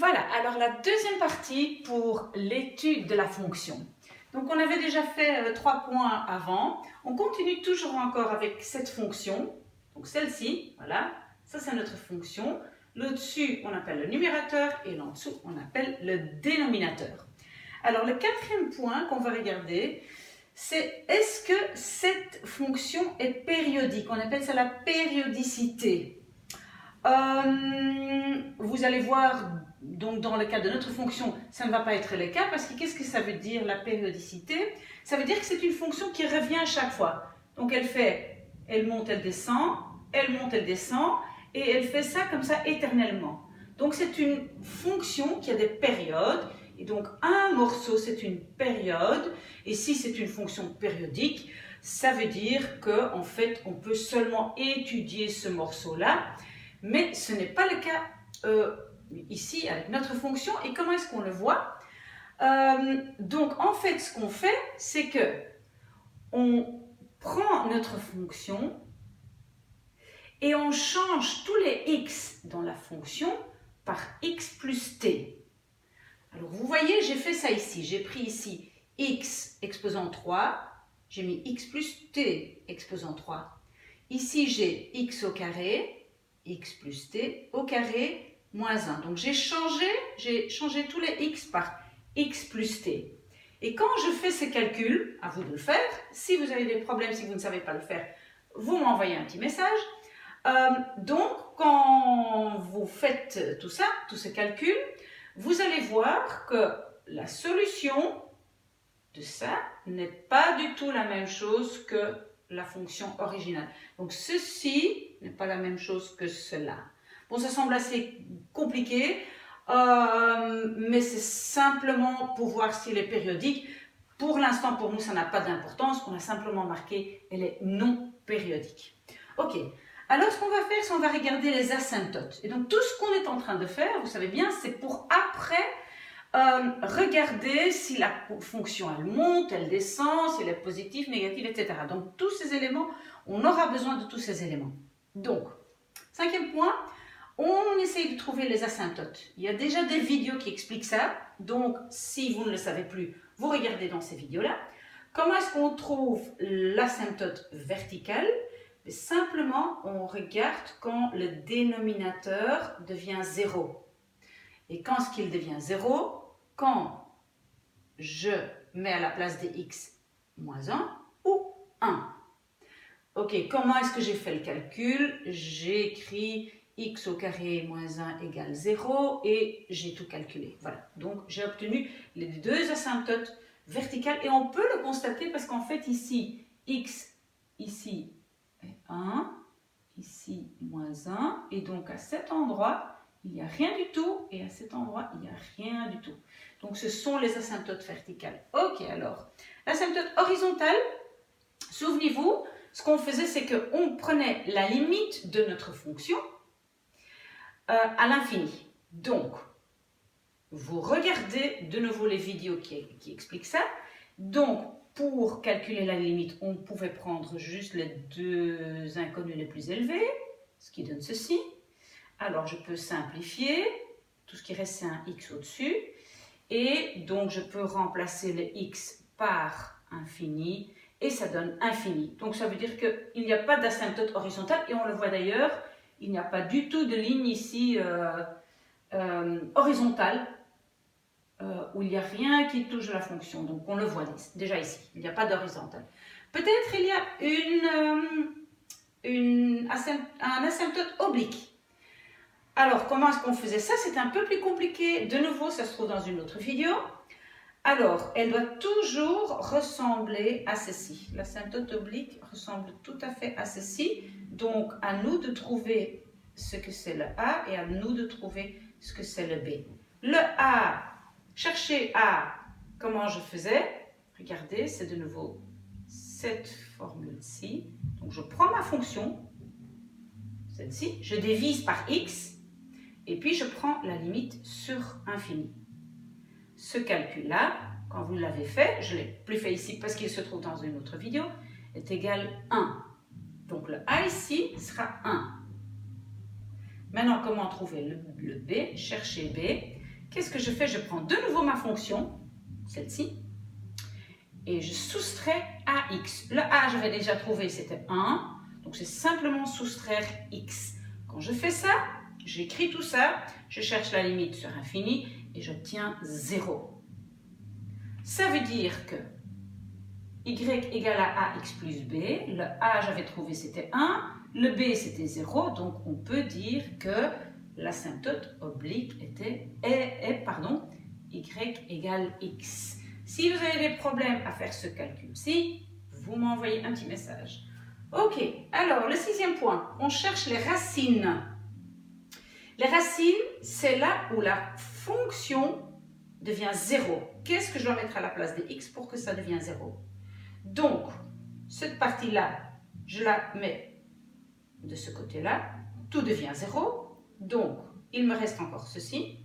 Voilà, alors la deuxième partie pour l'étude de la fonction. Donc on avait déjà fait 3 points avant. On continue toujours encore avec cette fonction. Donc celle-ci, voilà, ça c'est notre fonction. L'au-dessus, on appelle le numérateur et l'en-dessous, on appelle le dénominateur. Alors le quatrième point qu'on va regarder, c'est est-ce que cette fonction est périodique? On appelle ça la périodicité. Vous allez voir, donc dans le cas de notre fonction, ça ne va pas être le cas parce que qu'est-ce que ça veut dire la périodicité? Ça veut dire que c'est une fonction qui revient à chaque fois. Donc elle monte, elle descend, elle monte, elle descend et elle fait ça comme ça éternellement. Donc c'est une fonction qui a des périodes et donc un morceau c'est une période et si c'est une fonction périodique, ça veut dire qu'en fait on peut seulement étudier ce morceau-là. Mais ce n'est pas le cas ici avec notre fonction. Et comment est-ce qu'on le voit? Donc en fait, ce qu'on fait, c'est que on prend notre fonction et on change tous les x dans la fonction par x plus t. Alors vous voyez, j'ai fait ça ici. J'ai pris ici x exposant 3, j'ai mis x plus t exposant 3. Ici, j'ai x au carré, x plus t au carré moins 1. Donc j'ai changé tous les x par x plus t. Et quand je fais ces calculs, à vous de le faire, si vous avez des problèmes, si vous ne savez pas le faire, vous m'envoyez un petit message. Donc quand vous faites tout ça, tous ces calculs, vous allez voir que la solution de ça n'est pas du tout la même chose que la fonction originale. Donc ceci n'est pas la même chose que cela. Bon, ça semble assez compliqué, mais c'est simplement pour voir s'il est périodique. Pour l'instant, pour nous, ça n'a pas d'importance. On a simplement marqué, elle est non périodique. Ok, alors ce qu'on va faire, c'est qu'on va regarder les asymptotes. Et donc tout ce qu'on est en train de faire, vous savez bien, c'est pour après regarder si la fonction elle monte, elle descend, si elle est positive, négative, etc. Donc tous ces éléments, on aura besoin de tous ces éléments. Donc, cinquième point, on essaye de trouver les asymptotes. Il y a déjà des vidéos qui expliquent ça, donc si vous ne le savez plus, vous regardez dans ces vidéos-là. Comment est-ce qu'on trouve l'asymptote verticale? Simplement, on regarde quand le dénominateur devient 0. Et quand est-ce qu'il devient 0? Quand je mets à la place des x moins 1 ou 1. Ok, comment est-ce que j'ai fait le calcul? J'ai écrit x au carré moins 1 égale 0 et j'ai tout calculé. Voilà, donc j'ai obtenu les deux asymptotes verticales et on peut le constater parce qu'en fait ici, x ici est 1, ici moins 1 et donc à cet endroit, il n'y a rien du tout et à cet endroit, il n'y a rien du tout. Donc, ce sont les asymptotes verticales. Ok, alors, l'asymptote horizontale, souvenez-vous, ce qu'on faisait, c'est qu'on prenait la limite de notre fonction à l'infini. Donc, vous regardez de nouveau les vidéos qui expliquent ça. Donc, pour calculer la limite, on pouvait prendre juste les deux inconnus les plus élevés, ce qui donne ceci. Alors, je peux simplifier. Tout ce qui reste, c'est un x au-dessus. Et donc, je peux remplacer le x par infini. Et ça donne infini. Donc, ça veut dire qu'il n'y a pas d'asymptote horizontale. Et on le voit d'ailleurs, il n'y a pas du tout de ligne ici horizontale. Où il n'y a rien qui touche la fonction. Donc, on le voit déjà ici. Il n'y a pas d'horizontale. Peut-être il y a un asymptote oblique. Alors, comment est-ce qu'on faisait ça? C'est un peu plus compliqué. De nouveau, ça se trouve dans une autre vidéo. Alors, elle doit toujours ressembler à ceci. L'asymptote oblique ressemble tout à fait à ceci. Donc, à nous de trouver ce que c'est le A et à nous de trouver ce que c'est le B. Le A, chercher A, comment je faisais? Regardez, c'est de nouveau cette formule-ci. Donc, je prends ma fonction, celle-ci, je divise par x. Et puis, je prends la limite sur infini. Ce calcul-là, quand vous l'avez fait, je ne l'ai plus fait ici parce qu'il se trouve dans une autre vidéo, est égal à 1. Donc, le A ici sera 1. Maintenant, comment trouver le B? Chercher B. qu'est-ce que je fais? Je prends de nouveau ma fonction, celle-ci, et je soustrais AX. Le A, j'avais déjà trouvé, c'était 1. Donc, c'est simplement soustraire X. Quand je fais ça, j'écris tout ça, je cherche la limite sur infini et j'obtiens 0. Ça veut dire que Y égale à AX plus B. Le A, j'avais trouvé, c'était 1. Le B, c'était 0. Donc, on peut dire que l'asymptote oblique est Y égale X. Si vous avez des problèmes à faire ce calcul-ci, vous m'envoyez un petit message. Ok, alors le 6e point, on cherche les racines. Les racines, c'est là où la fonction devient 0. Qu'est-ce que je dois mettre à la place de x pour que ça devienne 0? Donc, cette partie-là, je la mets de ce côté-là, tout devient 0. Donc, il me reste encore ceci.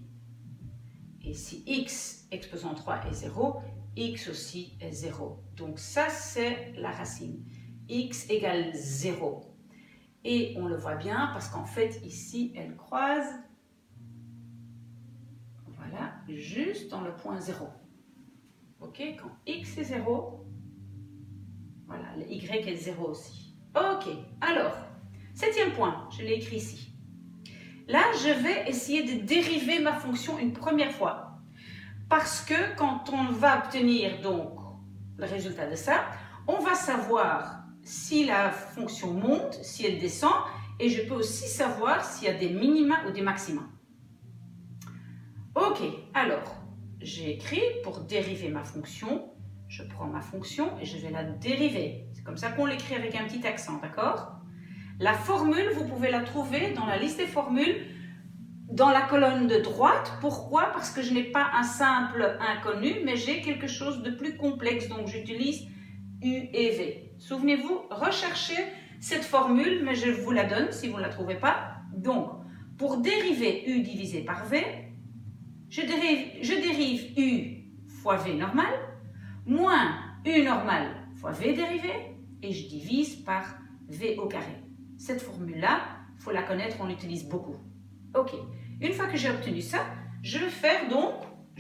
Et si x exposant 3 est 0, x aussi est 0. Donc ça, c'est la racine. X égale 0. Et on le voit bien parce qu'en fait, ici, elle croise, voilà, juste dans le point 0. Ok, quand x est 0, voilà, le y est 0 aussi. Ok, alors, 7e point, je l'ai écrit ici. Là, je vais essayer de dériver ma fonction une première fois. Parce que quand on va obtenir donc le résultat de ça, on va savoir si la fonction monte, si elle descend, et je peux aussi savoir s'il y a des minima ou des maxima. Ok, alors, j'ai écrit pour dériver ma fonction, je prends ma fonction et je vais la dériver. C'est comme ça qu'on l'écrit avec un petit accent, d'accord? La formule, vous pouvez la trouver dans la liste des formules, dans la colonne de droite. Pourquoi? Parce que je n'ai pas un simple inconnu, mais j'ai quelque chose de plus complexe, donc j'utilise U et V. Souvenez-vous, recherchez cette formule, mais je vous la donne si vous ne la trouvez pas. Donc, pour dériver U divisé par V, je dérive U fois V normal, moins U normal fois V dérivé, et je divise par V au carré. Cette formule-là, il faut la connaître, on l'utilise beaucoup. Ok, une fois que j'ai obtenu ça, je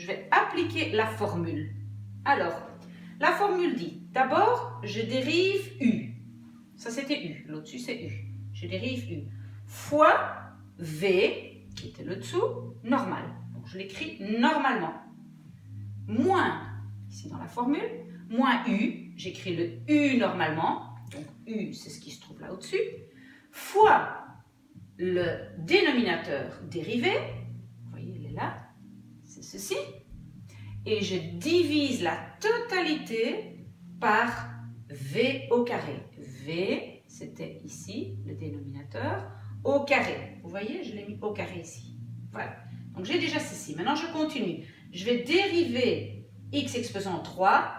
vais appliquer la formule. Alors, la formule dit, d'abord, je dérive U. Ça, c'était U. L'au-dessus, c'est U. Je dérive U. Fois V, qui était le dessous, normal. Donc, je l'écris normalement. Moins, ici dans la formule, moins U, j'écris le U normalement. Donc, U, c'est ce qui se trouve là au-dessus. Fois le dénominateur dérivé, vous voyez, il est là, c'est ceci. Et je divise la totalité par V au carré. V, c'était ici, le dénominateur, au carré. Vous voyez, je l'ai mis au carré ici. Voilà. Donc, j'ai déjà ceci. Maintenant, je continue. Je vais dériver x exposant 3.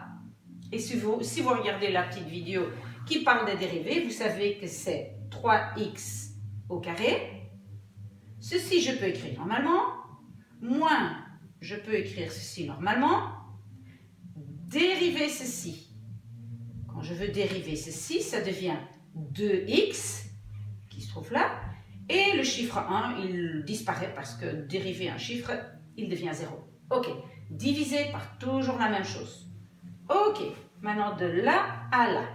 Et si vous regardez la petite vidéo qui parle des dérivés, vous savez que c'est 3x au carré. Ceci, je peux écrire normalement. Moins, je peux écrire ceci normalement. Dériver ceci. Quand je veux dériver ceci, ça devient 2x, qui se trouve là. Et le chiffre 1, il disparaît parce que dériver un chiffre, il devient 0. Ok, divisé par toujours la même chose. Ok, maintenant de là à là.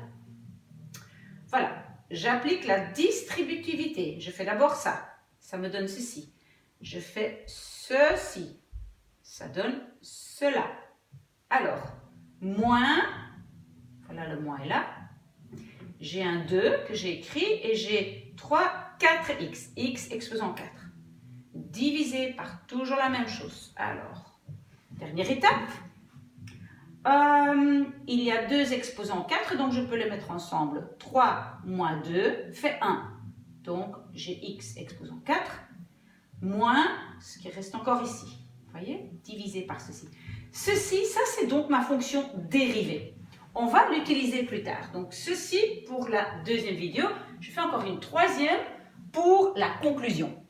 Voilà, j'applique la distributivité. Je fais d'abord ça. Ça me donne ceci. Je fais ceci. Ça donne cela. Alors, moins, voilà le moins est là. J'ai un 2 que j'ai écrit et j'ai 4x, x exposant 4. Divisé par toujours la même chose. Alors, dernière étape. Il y a 2 exposants 4, donc je peux les mettre ensemble. 3 moins 2 fait 1. Donc, j'ai x exposant 4 moins ce qui reste encore ici. Vous voyez? Divisé par ceci. Ceci, ça c'est donc ma fonction dérivée. On va l'utiliser plus tard. Donc, ceci pour la deuxième vidéo. Je fais encore une troisième pour la conclusion.